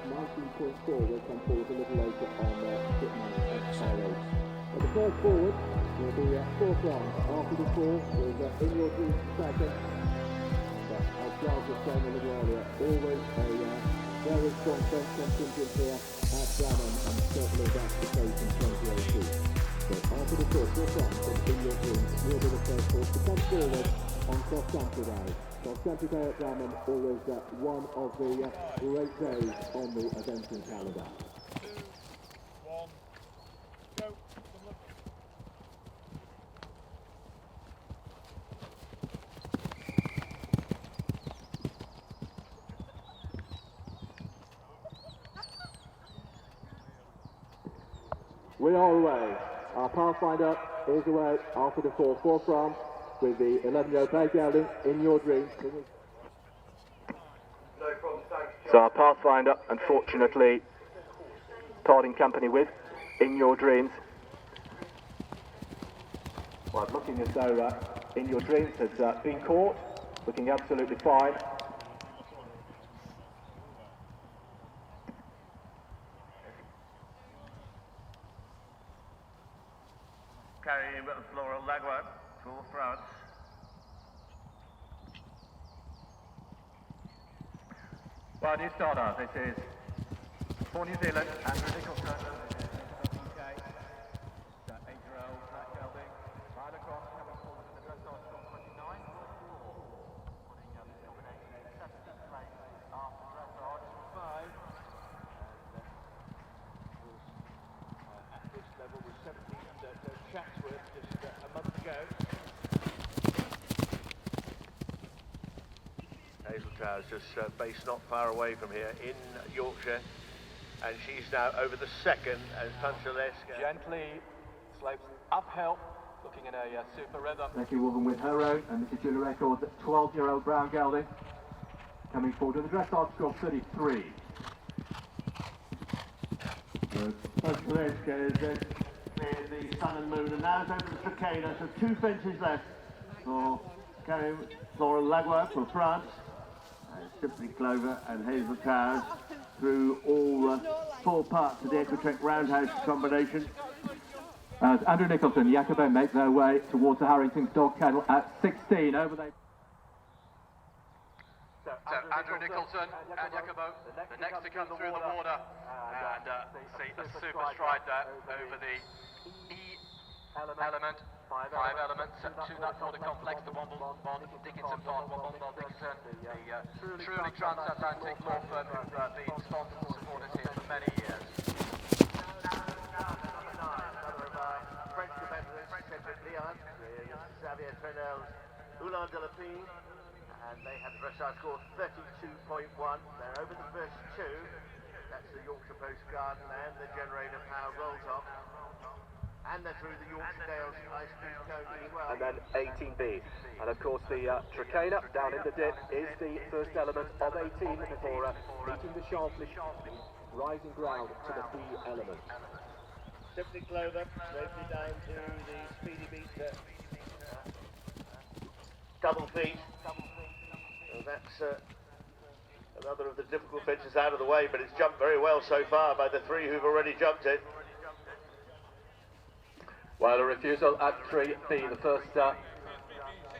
19 points forward, come forward a little later on Chipmunk and Harelaw. The first forward will be 4 rounds after the 4 with In Your Dreams second. And as Giles was saying a little earlier, always a very strong French contingent here at Bramham, and certainly that's the case in 2018. So after the 4 rounds from In Your Dreams will be the first horse to come forward on cross-country day. Cross-country day at Bramham, always one of the great days on the eventing calendar. 2, 1, go. We are away. Our Pathfinder is away after the 4 rounds with the 11-year-old pay gelding In Your Dreams. So our Pathfinder, unfortunately, parting company with In Your Dreams. Well, looking as though In Your Dreams has been caught, looking absolutely fine. Carrying a bit of floral legwork for France. Well, new starter. This is for New Zealand, Andrew Nicholson. UK. 8-year-old black gelding. Right across, coming forward in the Dressage from 29. Putting this combination in 17th place after Dressage from 5. At this level was 17 Chatsworth just a month ago. Hazeltower's just based not far away from here in Yorkshire, and she's now over the second as Punchalesca. Gently slopes uphill, looking in a super rhythm. Whittington with her own, and this is Julie Records, 12-year-old brown gelding, coming forward to the Dressage score 33. Punchalesca is the sun and moon, and now it's over the Tricana, so 2 fences left for carrying floral legwork from France. Simply Clover and Hazel Towers through all 4 parts of the EQUI-TREK roundhouse combination. As Andrew Nicholson and Jacobo make their way towards the Harrington's dog kennel at 16. Over they. So Andrew Nicholson and Jacobo, the next to come through the water, and see a super stride there over the E element. 5 elements to that water complex, the Womble Dickinson Pond, Womble Dickinson, the truly transatlantic law firm who've been sponsors and supporters here for many years. French competitors, Cedric Leon, Xavier Trenel's Ulan de la Pine, and they have the dressage score 32.1. They're over the first 2. That's the Yorkshire Post Garden and the Generator Power Roll Top. And they're through the Yorkshire Dales Ice Cream Cone as well. And then 18B. And of course the Tricana down in the dip is the first element of 18 before meeting the sharply rising ground to the B element. Simply Clover, safely down to the Speedy Beat double feet. So that's another of the difficult fences out of the way, but it's jumped very well so far by the 3 who've already jumped it. Well, a refusal at 3B, the first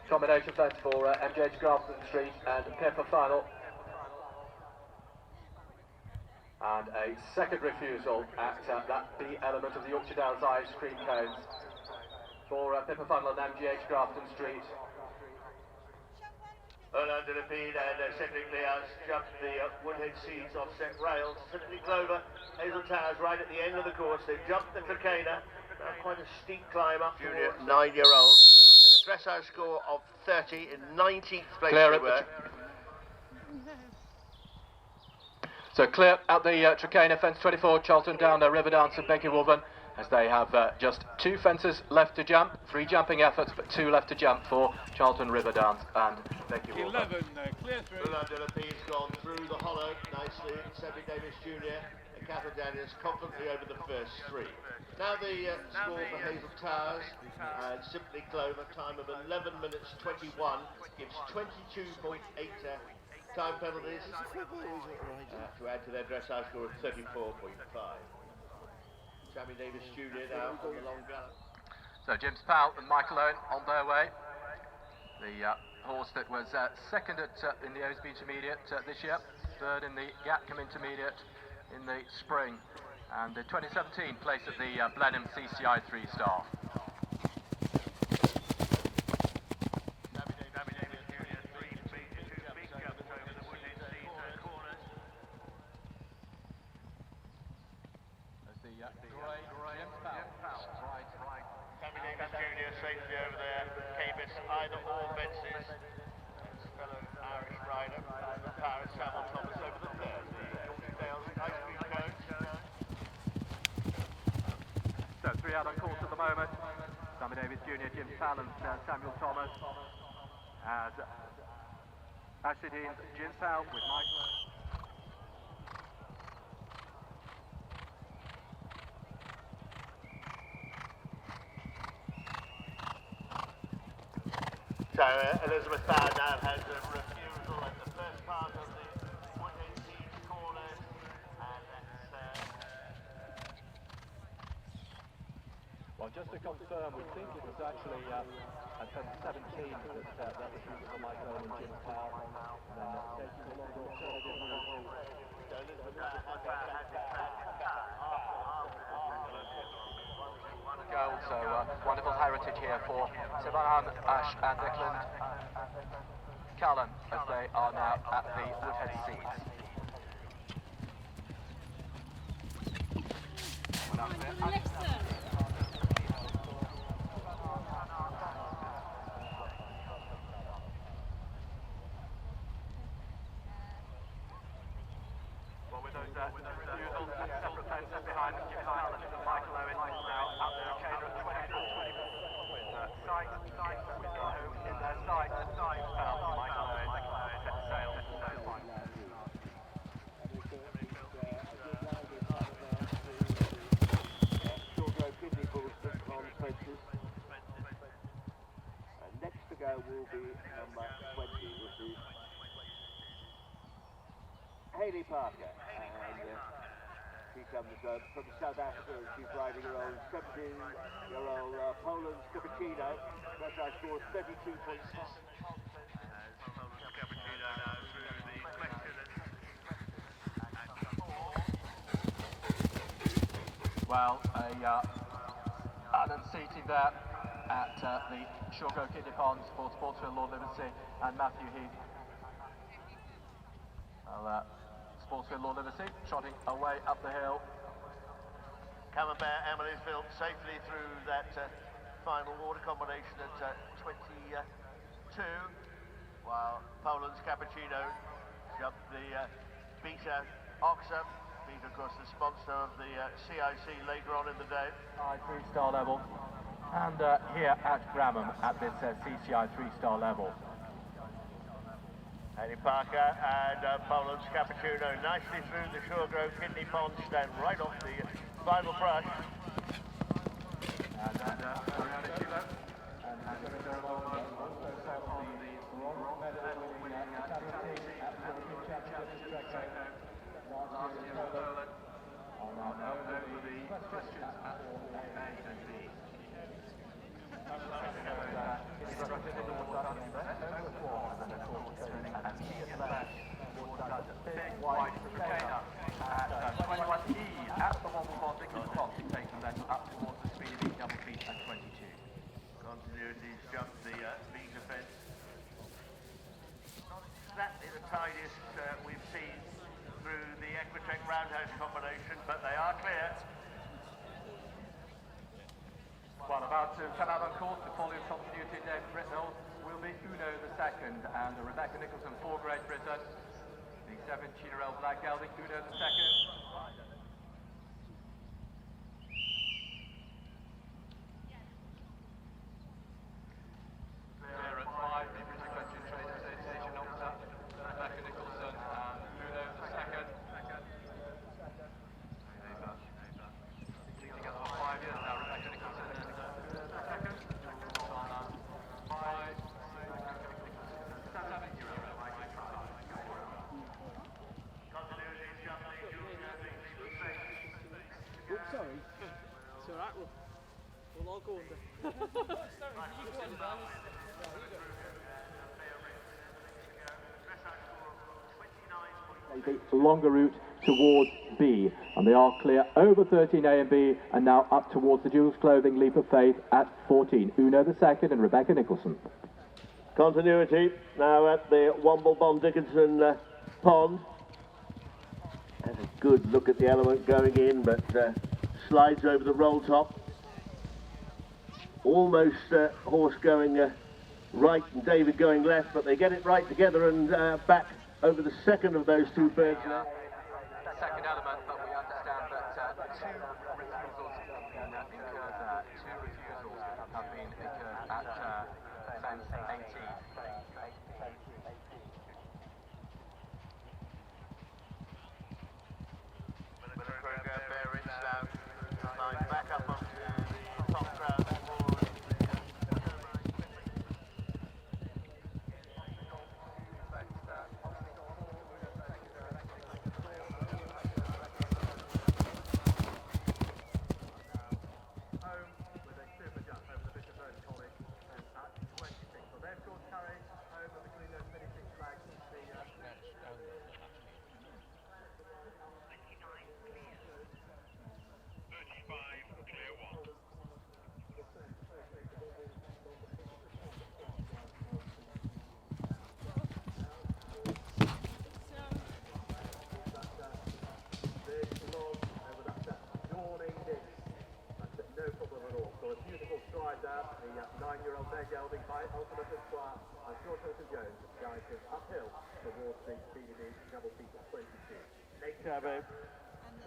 combination fence for MJH Grafton Street and Pippa Funnell. And a second refusal at that B element of the Yorkshire Dales Ice Cream Cones for Pippa Funnell and MGH Grafton Street. Ulan de la Pine and Cedric Leon jumped the Woodhead Seeds offset rails. Simply Clover, Hazel Towers right at the end of the course. They've jumped the Tricana. Quite a steep climb up. Junior 9-year-old. And a dressage score of 30 in 19th place. Clear so clear out the Tricana, fence 24, Charlton down Riverdance and Becky Wolven, as they have just 2 fences left to jump, 3 jumping efforts, but 2 left to jump for Charlton, Riverdance and Becky Wolven. 11, clear through. Ulan de la Pine's gone through the hollow nicely. Cedric Davis Jr. and Catherine Daniels confidently over the first 3. Now the score for Hazel Towers and Simply Clover, time of 11 minutes 21, gives 22.8 time penalties to add to their dressage score of 34.5. Sammy Davis Jr. now on the long gallop. So James Powell and Michael Owen on their way. The horse that was second in the OSB Intermediate this year, third in the Gatcombe Intermediate in the spring, and the 2017 place at the Blenheim CCI 3-star. Safely over there, Cabus either or fences. His fellow Irish rider, the Paris Samuel Thomas over the third. The Dales ice cream cones. So 3 out on course at the moment. Sammy Davis Jr., Jim Fallon, Samuel Thomas. As Ashley Deans, Jim Powell with Mike. So Elizabeth Bowden now has a refusal at the first part of the Whittington corners, and that's... Well, just to confirm, we think it was actually at turn 17 that was used for Michael and Jim Powell, and then taking a longer alternative route. Goal, so wonderful heritage here for Saran, Ash and Declan Cullen as they are now at the Woodhead seats. Well, with those refusals, separate fences behind them, Jim Fallon and Michael Owen now out there at 24, with sight with home in their sight, Michael Owen set sail. Next to go will be number 20, which is Hayley Parker, and she comes from South Africa, and she's riding her old 17-year-old Poland's Cappuccino. Dressage score 32.6. Well, an unseating there at the Shawgrove Kidney Ponds for Sportsfield Lord Liversea and Matthew Heath. Well, Sportsfield Lord Liversea trotting away up the hill. Camembert Emilyville safely through that final water combination at 22, while Poland's Cappuccino jumped the Beta Oxa. Beta, of course, the sponsor of the CIC later on in the day. 3-star level, and here at Bramham at this CCI 3-star level. Hayley Parker and Poland's Cappuccino nicely through the Shawgrove Kidney Pond stand right off the final brush. And Ariana Kilo and last year in Poland are now over the questions at A and B. Instructed in the water, and of course turning and he at left towards that big white retainer at 21E at the wobble bar, Declan Cullen taking them up towards the speed of double feet at 22. Continuity's jumped the Beta fence. Not exactly the tidiest we've seen through the EQUI-TREK Roundhouse combination, but they are clear. Well, about to come out on course to follow continuity in David Britnell will be Uno the second and Rebecca Nicholson for Great Britain. The 17-year-old black gelding Uno the second. Clear at 5, the British Equestrian Trade Association officer, Rebecca Nicholson and Uno the second. Leading together for 5 years now, Rebecca Nicholson and second. On 5, 6, 7-year-old. alright, we'll all go under. The longer route towards B, and they are clear over 13A and B, and now up towards the Jules Clothing Leap of Faith at 14. Uno the second and Rebecca Nicholson. Continuity now at the Womble Dickinson pond. Has a good look at the element going in, but slides over the roll top. Almost horse going right and David going left, but they get it right together and back over the second of those two birds. Second element, but we understand that two refusals have been incurred there. Two refusals have been incurred at fence 18. Back up onto the top ground forward.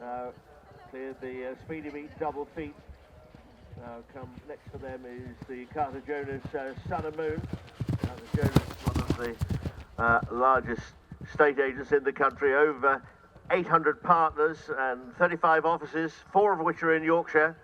Now cleared the Speedy Beat double feet. Now come next to them is the Karajewski Sun and Moon. Karajewski is one of the largest estate agents in the country, over 800 partners and 35 offices, 4 of which are in Yorkshire.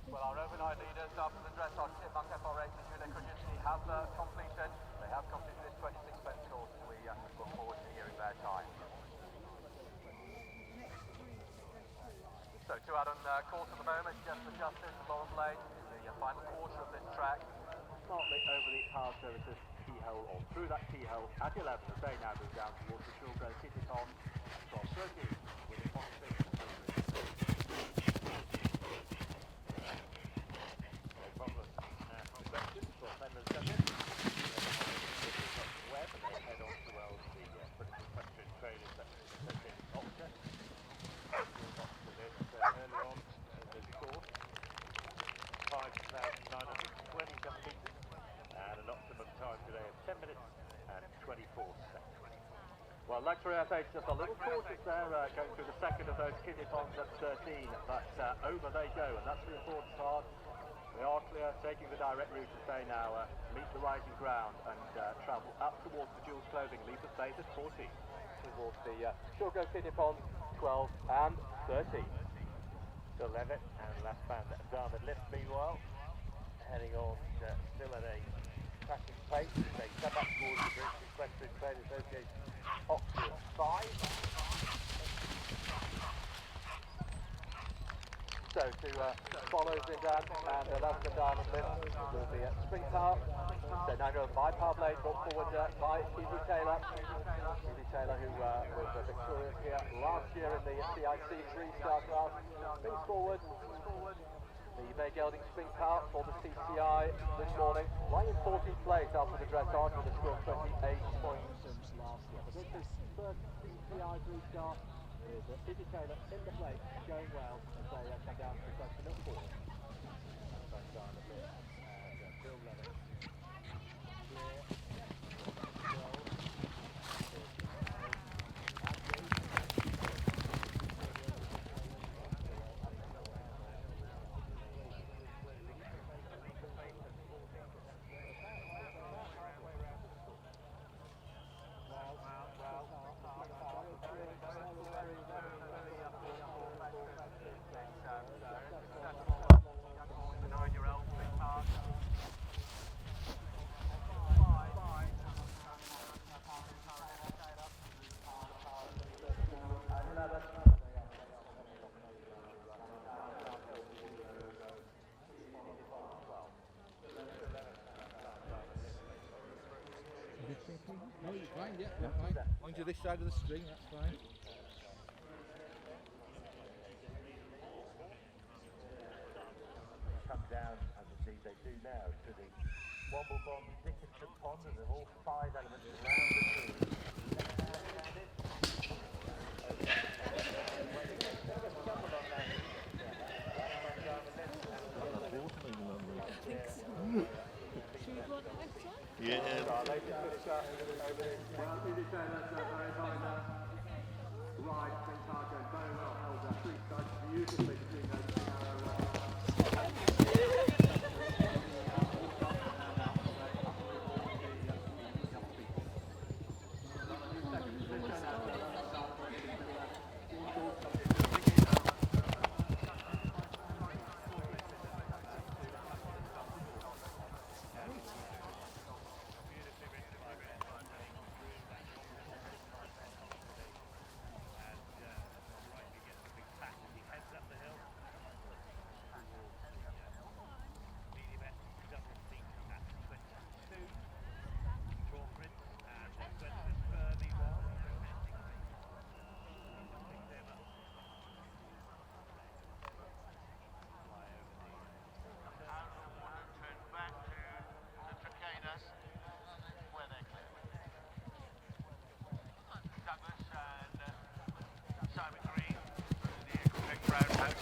Well, our overnight leaders after the Dressage, Chipmunk, FR8 and Nicola Wilson have completed. They have completed this 26-fence course. We look forward to hearing their time. So 2 out on course at the moment, just adjusted the Lauren Blade in the final quarter of this track. Smartly over the hard services keyhole, or through that keyhole at 11 as they now move down towards the Shore Grove City on 12:30 with a positive. like to say just a little cautious there, going through the second of those kiddie ponds at 13, but over they go, and that's the important part. They are clear, taking the direct route to say now, meet the rising ground and travel up towards the Jules clothing, leave the space at 14. Towards the Sugar kiddie ponds, 12 and 13. To Levitt and last man Darman Lift meanwhile, heading on still at a cracking pace. They come up towards the bridge, requesting Trade Association Oxford 5. So to follow Zindan and last man Darman Lift will be at Spring Park. So now go by Power Blade, brought forward by Evie Taylor. Evie Taylor, who was victorious here last year in the CIC 3-star class. Moves forward. The May Gelding Spring Park for the CCI this morning. Lying in 14th place after the Dressage with a score of 28 points last year. But this is first CCI 3-star with Evie Taylor in the place, going well as they come down to question number 4. Back down a bit. And Bill Levitt. No, you're fine, yeah, you're fine. As long as you're this side of the string, that's fine. Come down, as indeed they do now, to the Womble Bomb Dickinson Pond, and there are all 5 elements around the tree. Yeah.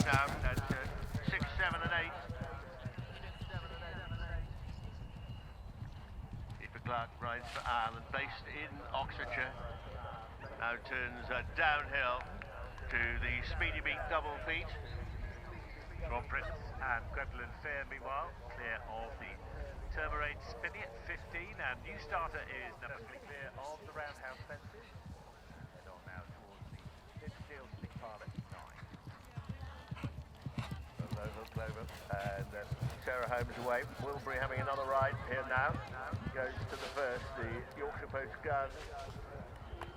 Down at 6, 7 and 8. Pippa Clark rides for Ireland, based in Oxfordshire. Now turns downhill to the Speedy Beat double feet. Rob Prince and Gwendolyn Fair meanwhile clear of the Turmeric Spinney at 15, and new starter is number 3 clear of the roundhouse fences. Head on now towards the mid-steel stick pile at 9. Clover and Sarah Holmes away. Wilbury having another ride here now. Goes to the first, the Yorkshire Post Gun.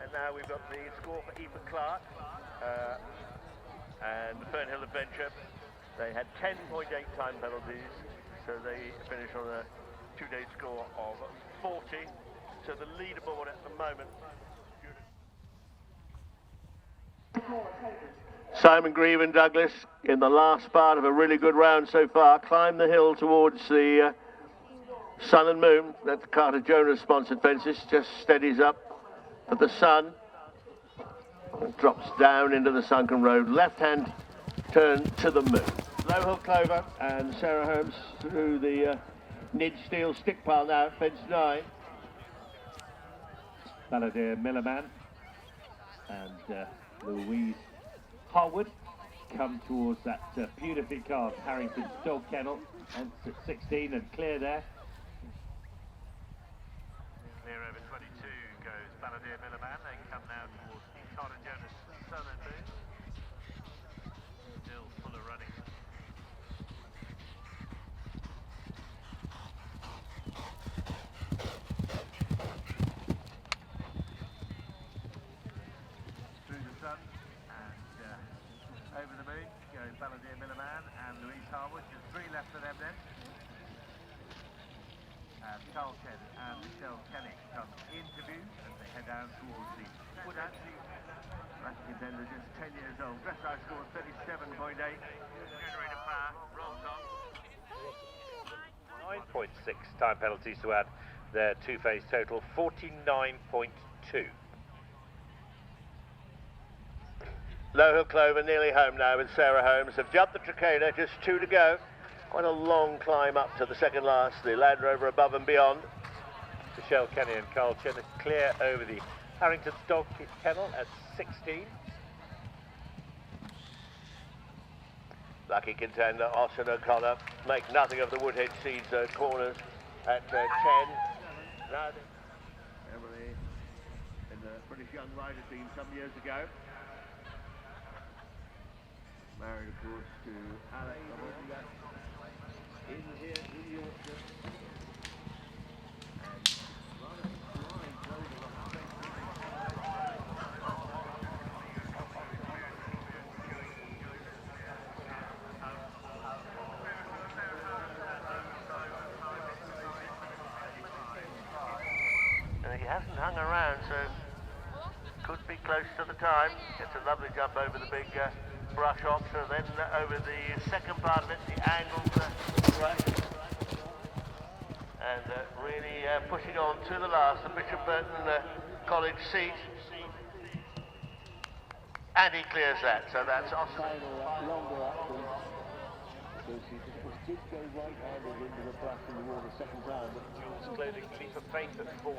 And now we've got the score for Pippa Clark and the Fernhill Adventure. They had 10.8 time penalties, so they finished on a 2-day score of 40. So the leaderboard at the moment. Simon Grieve and Douglas in the last part of a really good round so far. Climb the hill towards the Sun and Moon. That's Carter Jonas sponsored fences. Just steadies up for the Sun. And drops down into the sunken road. Left hand turn to the Moon. Low Hill Clover and Sarah Holmes through the Nid Steel stick pile now at fence 9. Balladeer Millerman and Louise Harwood come towards that beautifully carved Harrington dog kennel, hence at 16 and clear there. Clear over 22 goes Balladeer Millerman. They come now towards Karajewski, Southern Boot. Still full of running. Through the sun and over the moon go Balladeer Millerman and Louise Harwood. Just 3 left for them then. Charlton and Michelle Kenny come into view as they head down towards the Woodhouse. That's Contender, just 10 years old. Dressage score 37.8. Generator power, rolls on. 9.6 time penalties to add their two-phase total, 49.2. Low Hill Clover nearly home now with Sarah Holmes. Have jumped the Tricana, just 2 to go. Quite a long climb up to the second last, the Land Rover above and beyond. Michelle Kenny and Carl Chinner clear over the Harrington dog kennel at 16. Lucky Contender, Austin O'Connor make nothing of the Woodhead Seeds corners at 10. Emily in the British Young Rider team some years ago. Married, of course, to Alex. In here in Yorkshire. He hasn't hung around, so could be close to the time. Gets a lovely jump over the big brush off, so then over the second part of it, the angled brush. And really pushing on to the last, the Bishop Burton College seat. And he clears that, so that's awesome. Longer action. So she did go right-handed into the brush in the water second time. Jules clothing leap of faith at 40.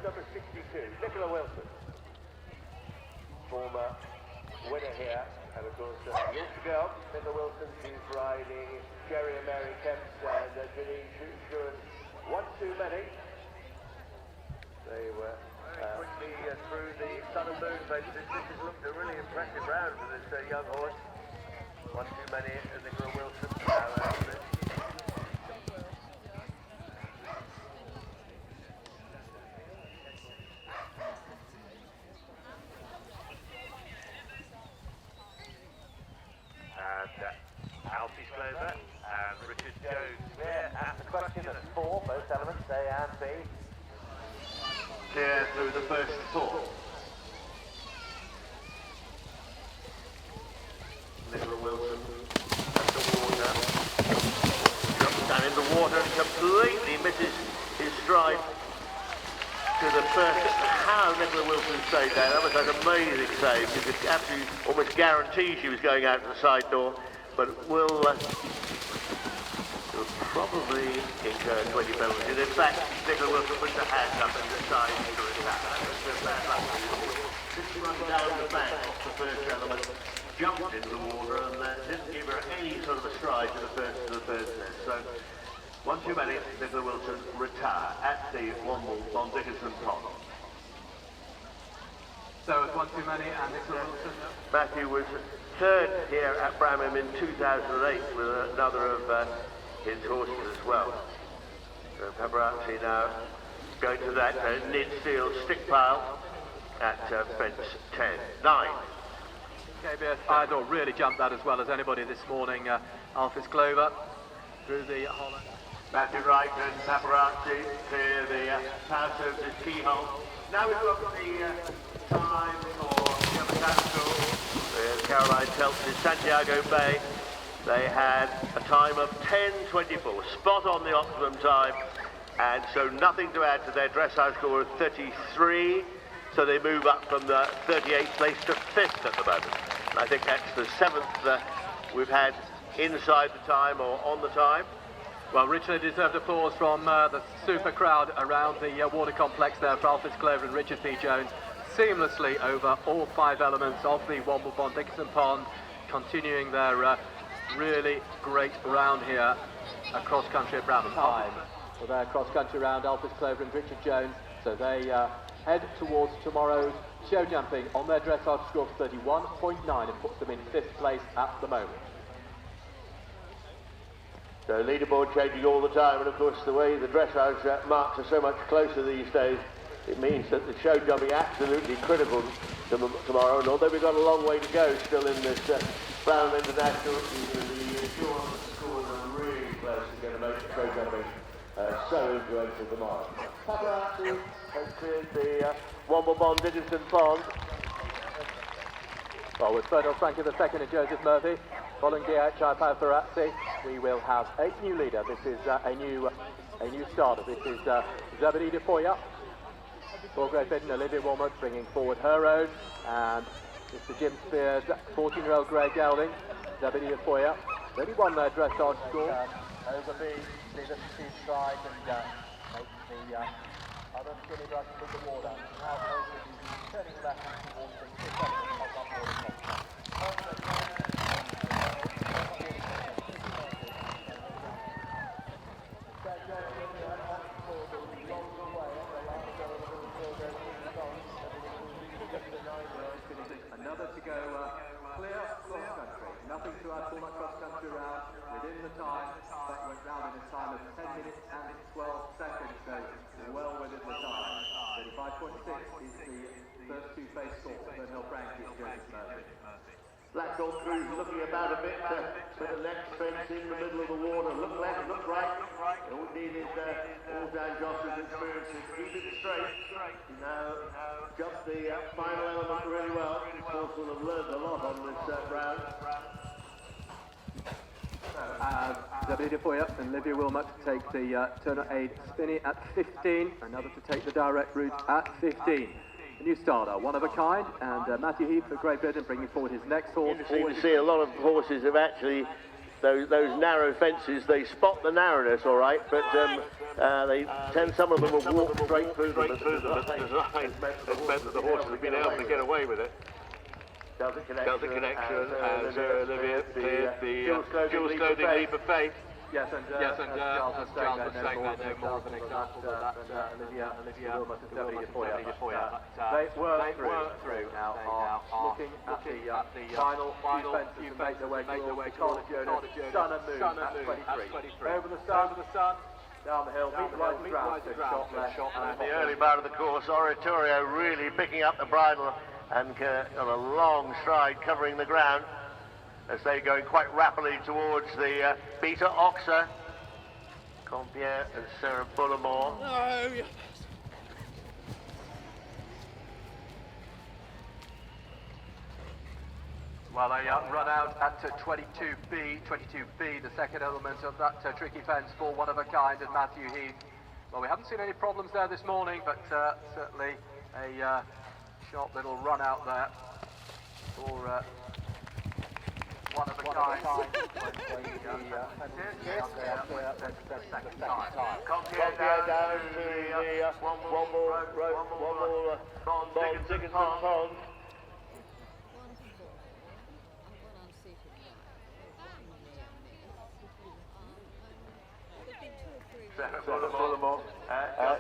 Number 62, Nicola Wilson, former winner here, and of course years ago, Nicola Wilson, she's riding Jerry and Mary Kemps and Janine Schuren, one too many. They were quickly through the sun and moon phases. This has looked a really impressive round for this young horse. One too many, Nicola Wilson. Alfie's Clover and Richard Jones. At the question at 4, both elements, A and B. Clear through the first 4. Nicola Wilson at the water. Jumps down in the water and completely misses his stride to the first. How Nicola Wilson stayed there. That was an amazing save. You could absolutely almost guarantee she was going out the side door. But will probably incur 20 penalties. In fact, Nicola Wilson puts her hands up and decides to attack. That was a bad luck. Just run down the back off the first element, jumped into the water and didn't give her any sort of a stride to the first set. So, one too many, Nicola Wilson retire at the Womble on Dickinson Pond. So it's one too many and Nicola Wilson. Matthew was third here at Bramham in 2008 with another of his horses as well. So Paparazzi now going to that Nid Steel stick pile at fence 10-9. KBS, I thought, really jumped that as well as anybody this morning. Alphys Clover through the Holland. Matthew Wright and Paparazzi clear the pass of the keyhole. Now we've got the time for the other capital. Caroline Telts in Santiago Bay. They had a time of 10:24, spot on the optimum time, and so nothing to add to their dressage score of 33. So they move up from the 38th place to 5th at the moment. And I think that's the 7th we've had inside the time or on the time. Well, richly deserved applause from the super crowd around the water complex there for Alphys Clover and Richard P. Jones, seamlessly over all 5 elements of the Womble Pond, Dickinson Pond, continuing their really great round here across country at Bramham. Time for their cross country round, Alphys Clover and Richard Jones. So they head towards tomorrow's show jumping on their dressage score of 31.9 and puts them in 5th place at the moment. So leaderboard changing all the time, and of course the way the dressage marks are so much closer these days, it means that the show jumping absolutely critical tomorrow. And although we've got a long way to go still in this Bramham International, the insurance scores are really close to going to make the show jumping so influential tomorrow. Paparazzi has cleared the Womble Pond, Dickinson Pond. Well, with Ferdinand Frankie II and Joseph Murphy, following DHI Paparazzi, we will have a new leader. This is a new starter. This is Zebedee Defoya. For Great Britain, Olivia Wilmot bringing forward her own, and Mr. Jim Spears, 14-year-old Greg Gelding, Zebedee Defoya. Already won their dressage score. Over the speed stride and make the other skinny brush with the water. Now turning left towards the 6th element of that water complex. Another to go clear cross country. Nothing to add to my cross country round within the time, but went round in a time of 10 minutes and 12 seconds, so well within the time. 35.6 is the first 2 face score for Fernhill Frankie and Joseph Murphy. Blackthorn Cruise looking about a bit for the next fence in the middle of the water. Look left, look right. All we need is all Dan Josh's experience to keep it straight. Now, just the final element really well. Of course, we'll have learned a lot on this round. Zebedee Defoya and Olivia Wilmot take the Turner Aid Spinney at 15, another to take the direct route at 15. A new starter, one of a kind, and Matthew Heath for Great Britain bringing forward his next horse. Interesting to see a lot of horses have actually, those narrow fences, they spot the narrowness all right, but they tend, some of them will walk straight through them. It's meant that the horses have been able to get away with it. Delta Connection, and Olivia cleared the dual clothing leap of faith. Yes, and as Charles was saying that, no more of an example of that Olivia Wilmot and Zebedee Defoya. They were through. Now are looking at the final few fences to make their way towards Karajewski, Sun and Moon at 23. Over the sun, down the hill, meet the right ground, shot left. The early part of the course, Oratorio really picking up the bridle and on a long stride covering the ground as they're going quite rapidly towards the Beta Oxa, Compierre and Sarah Bullimore. No, yes. Well, they run out at 22B, the second element of that tricky fence for one of a kind and Matthew Heath. Well, we haven't seen any problems there this morning, but certainly a sharp little run out there for one of a kind. Compierre down to the Womble Pond, Dickinson Pond. Sarah Bullimore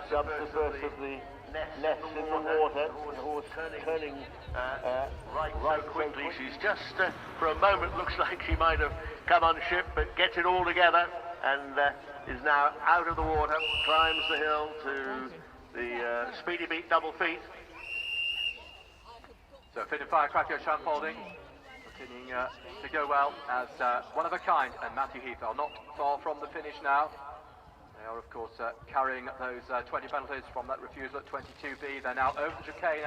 jumps the first of the nets in the water. The horse turning right so quickly. She's just, for a moment, looks like she might have come unship, but gets it all together and is now out of the water, climbs the hill to the Speedy Beat double feet. So fit and firecracker Charlton continuing to go well as one of a kind, and Matthew Heath are not far from the finish now. They are of course carrying those 20 penalties from that refusal at 22B. They're now over the chicane,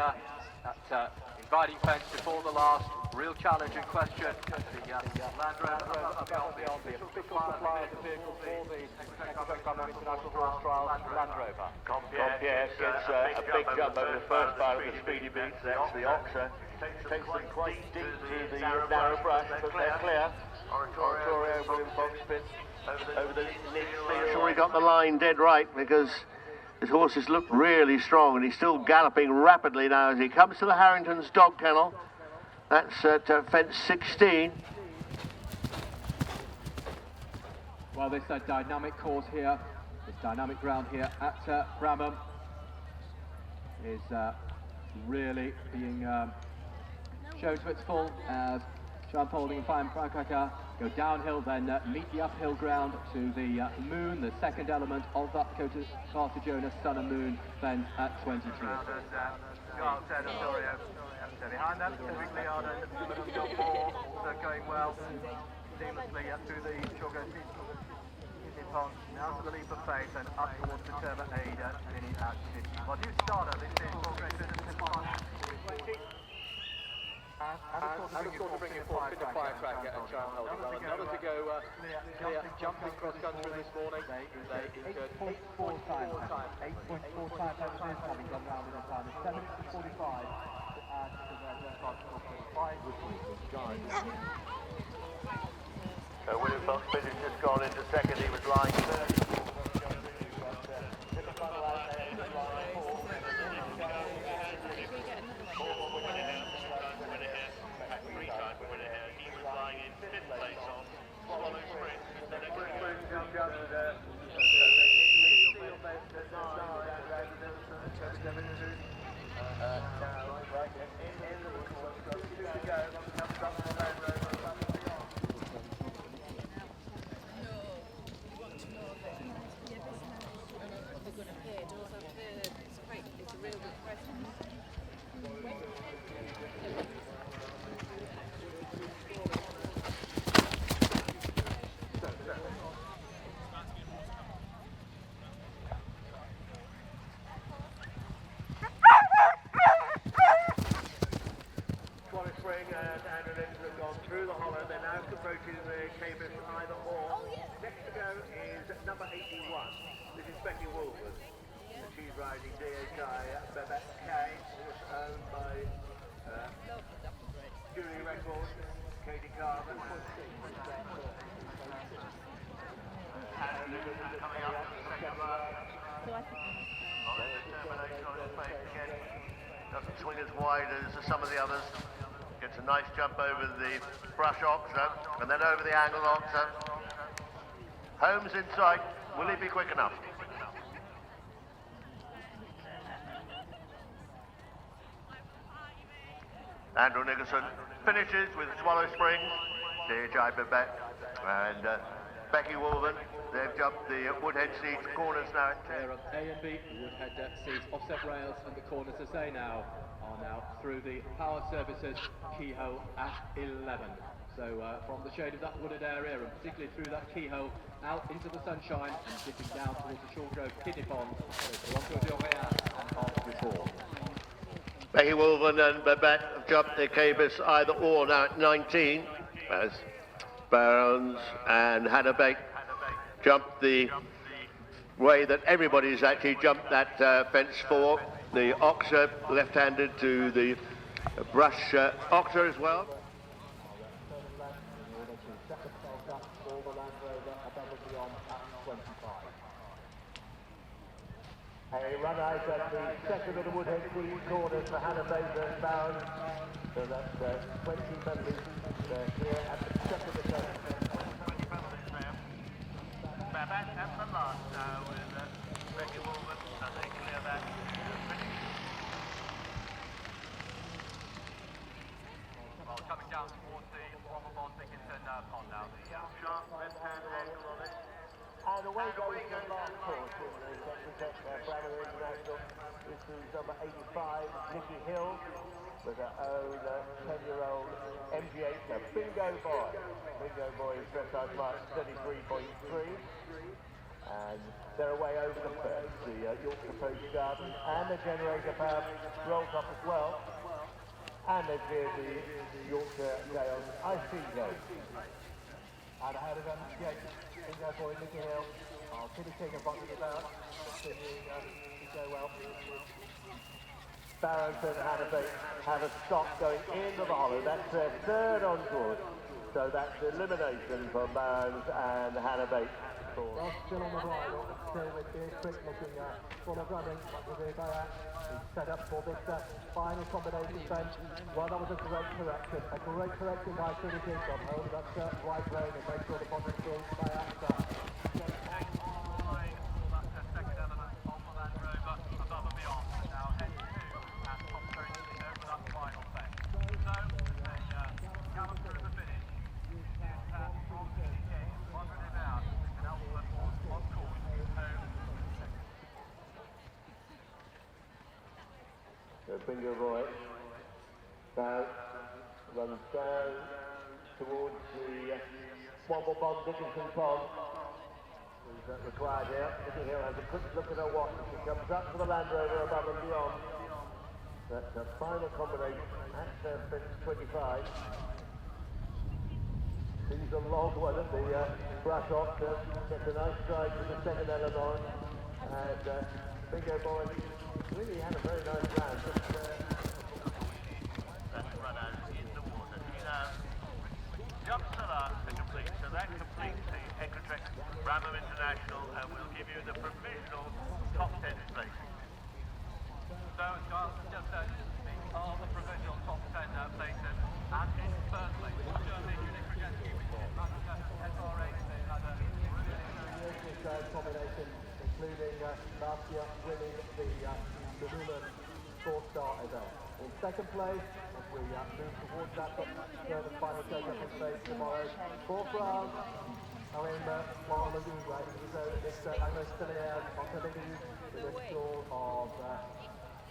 that inviting fence before the last real challenge in question. The Land Rover beyond the official supply of the vehicle for the EQUI-TREK Brabham International Horse Trials Land Rover. Compierre gets a big jump over the first part of the speedy beats. That's the Oxer. Takes them quite deep through the narrow brush, but they're clear. Oratorio, William Fox spin over the next. Sure he got the line dead right, because his horses look really strong, and he's still galloping rapidly now as he comes to the Harrington's dog kennel. That's at fence 16. Well, this dynamic course here, this dynamic ground here at Brabham is really being shown to its full as Charlton and Fine Firecracker go downhill, then meet the uphill ground to the moon, the second element of that Karajewski Sun and Moon fence at 22. Behind them, typically are also going well seamlessly through the Charlton pond, now to the leap of faith and up towards the Turbo Aid Mini at 50. Well, new starter, this is for Great Britain and And of course to bring in forward Fit and Firecracker and Charlton. Well, another to go clear jumping cross country this morning. They incurred 8.4 times, having gone round in a time of 7 minutes and 45 to add to their start of 45, which was Giant. William Fox has just gone into second. He was lying third. Through the hollow, they're now approaching the Cabus either or. Next to go is number 81. This is Becky Woolford. And she's riding DHI Bebek K, was owned by Julie Records, Katie Carver. Coming up to the second line. Doesn't swing as wide as some of the others. Gets a nice jump over the brush Oxer, and then over the angle Oxer. Holmes in sight. Will he be quick enough? Andrew Nicholson finishes with Swallow Springs, DHI Bebek, and Becky Wolven. They've jumped the Woodhead seats, corners now. Clear of A and B, Woodhead seats, offset rails, and the corners as they now are now through the power services keyhole at 11. So from the shade of that wooded area, and particularly through that keyhole, out into the sunshine and dipping down towards the Short Grove Kidney Pond, and on before. Becky Wolven and Bebek have jumped their Cabus either or now at 19, as Barons and Hannah jumped the way that everybody's actually jumped that fence for. The Oxer left-handed to the brush Oxer as well. A run out at the second of the Woodhead Queen corners for Hannah Baker and Barons. So that's 20 members here at the second of the turn. 20 penalties there. Babette at the last now with Becky Wolven as they clear that finish. Well, coming down towards the Whittington pond now. The sharp left-hand angle on it. And away goes the last course in the EQUI-TREK Brabham International. This is number 85, Nicky Hill. with her own 10-year-old MG8, a Bingo Boy. Bingo Boy is dressage mark 33.3. And they're away over the first, the Yorkshire Post Garden, and the generator power rolls up as well. And they've cleared the Yorkshire Gales Icy Zone. And ahead of them, Bingo Boy, Nicky Hill, Kitty King and Bonding about, continuing to go well. Barrington and Hannaford have a stop going into the hollow. That's their third on course. So that's elimination for Barons and Hannaford. Well, still on the right, still with Beatrice looking full of running. He's set up for this final combination bench. Well, that was a great correction. A great correction by Kitty King from holding up right lane and make sure the bottom goes by outside. Bingo Boy now runs down towards the Wobble Pond, Dickinson Pond. Is that required here? Nicky Hill has a quick look at her watch as she comes up to the Land Rover above and beyond. That's a final combination at finish 25. Seems a long one at the brush off to get a nice stride to the second element. And Bingo Boy really had a very nice round. That's run out in the water. She now jumps the last to complete. So that completes the EQUI-TREK BRAMHAM International and will give you the provisional top 10 place. So, Charlton, just to speak of the provisional top 10 places, and in first place, Germany, Karajewski, which is SRA, they had a really combination, including last year winning the Newman 4-star event. In second place, as we move towards that third and final take-up in place tomorrow for France, are in Martin Lagoon, right? So it's Anglo-Stiliad on the lead with a score of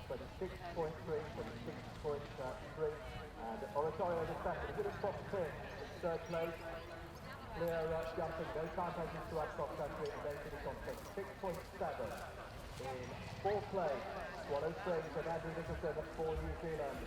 26.3, 26.3, and Oratorio the second, a good spot fifth, third place. Clear jumping, no time taking to our top country, and they finish on 6.7 in fourth place. Swallow Springs and Andrew Nicholson for New Zealand.